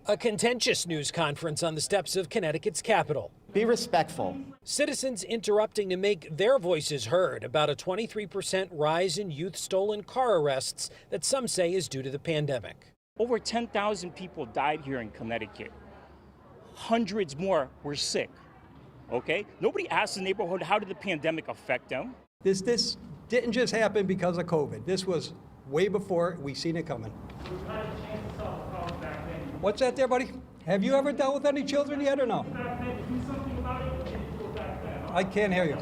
A contentious news conference on the steps of Connecticut's Capitol. Be respectful. Citizens interrupting to make their voices heard about a 23% rise in youth stolen car arrests that some say is due to the pandemic. Over 10,000 people died here in Connecticut. Hundreds more were sick. Okay? Nobody asked the neighborhood, how did the pandemic affect them? This didn't just happen because of COVID. This was way before we seen it coming. What's that there, buddy? Have you ever dealt with any children yet or no? I can't hear you.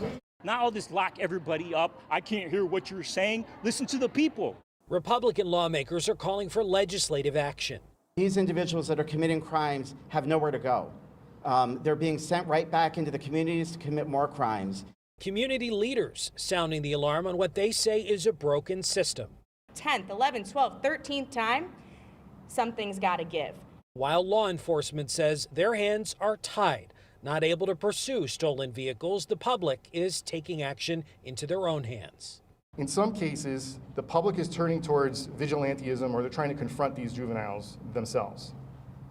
Not all this lock everybody up. I can't hear what you're saying. Listen to the people. Republican lawmakers are calling for legislative action. These individuals that are committing crimes have nowhere to go. They're being sent right back into the communities to commit more crimes. Community leaders sounding the alarm on what they say is a broken system. 10th, 11th, 12th, 13th time, something's got to give. While law enforcement says their hands are tied, not able to pursue stolen vehicles, the public is taking action into their own hands. In some cases, the public is turning towards vigilantism, or they're trying to confront these juveniles themselves.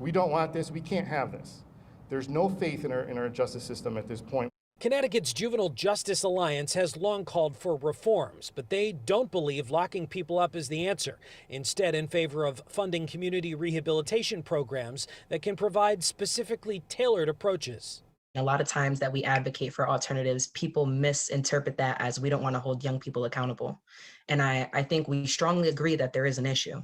We don't want this. We can't have this. There's no faith in our justice system at this point. Connecticut's Juvenile Justice Alliance has long called for reforms, but they don't believe locking people up is the answer. Instead, in favor of funding community rehabilitation programs that can provide specifically tailored approaches. A lot of times that we advocate for alternatives, people misinterpret that as we don't want to hold young people accountable. And I think we strongly agree that there is an issue,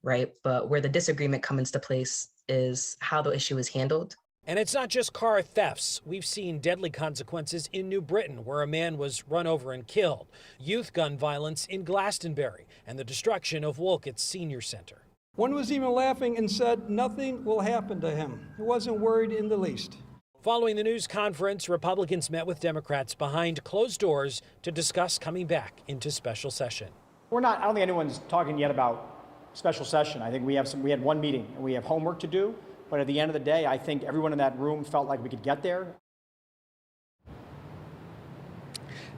right? But where the disagreement comes into place is how the issue is handled. And it's not just car thefts. We've seen deadly consequences in New Britain, where a man was run over and killed, youth gun violence in Glastonbury, and the destruction of Wolcott's Senior Center. One was even laughing and said nothing will happen to him. He wasn't worried in the least. Following the news conference, Republicans met with Democrats behind closed doors to discuss coming back into special session. I don't think anyone's talking yet about special session. I think we had one meeting and we have homework to do. But at the end of the day, I think everyone in that room felt like we could get there.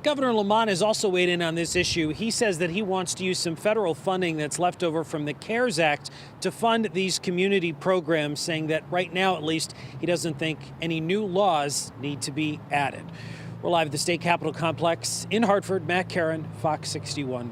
Governor Lamont has also weighed in on this issue. He says that he wants to use some federal funding that's left over from the CARES Act to fund these community programs, saying that right now, at least, he doesn't think any new laws need to be added. We're live at the State Capitol Complex in Hartford. Matt Karen, Fox 61.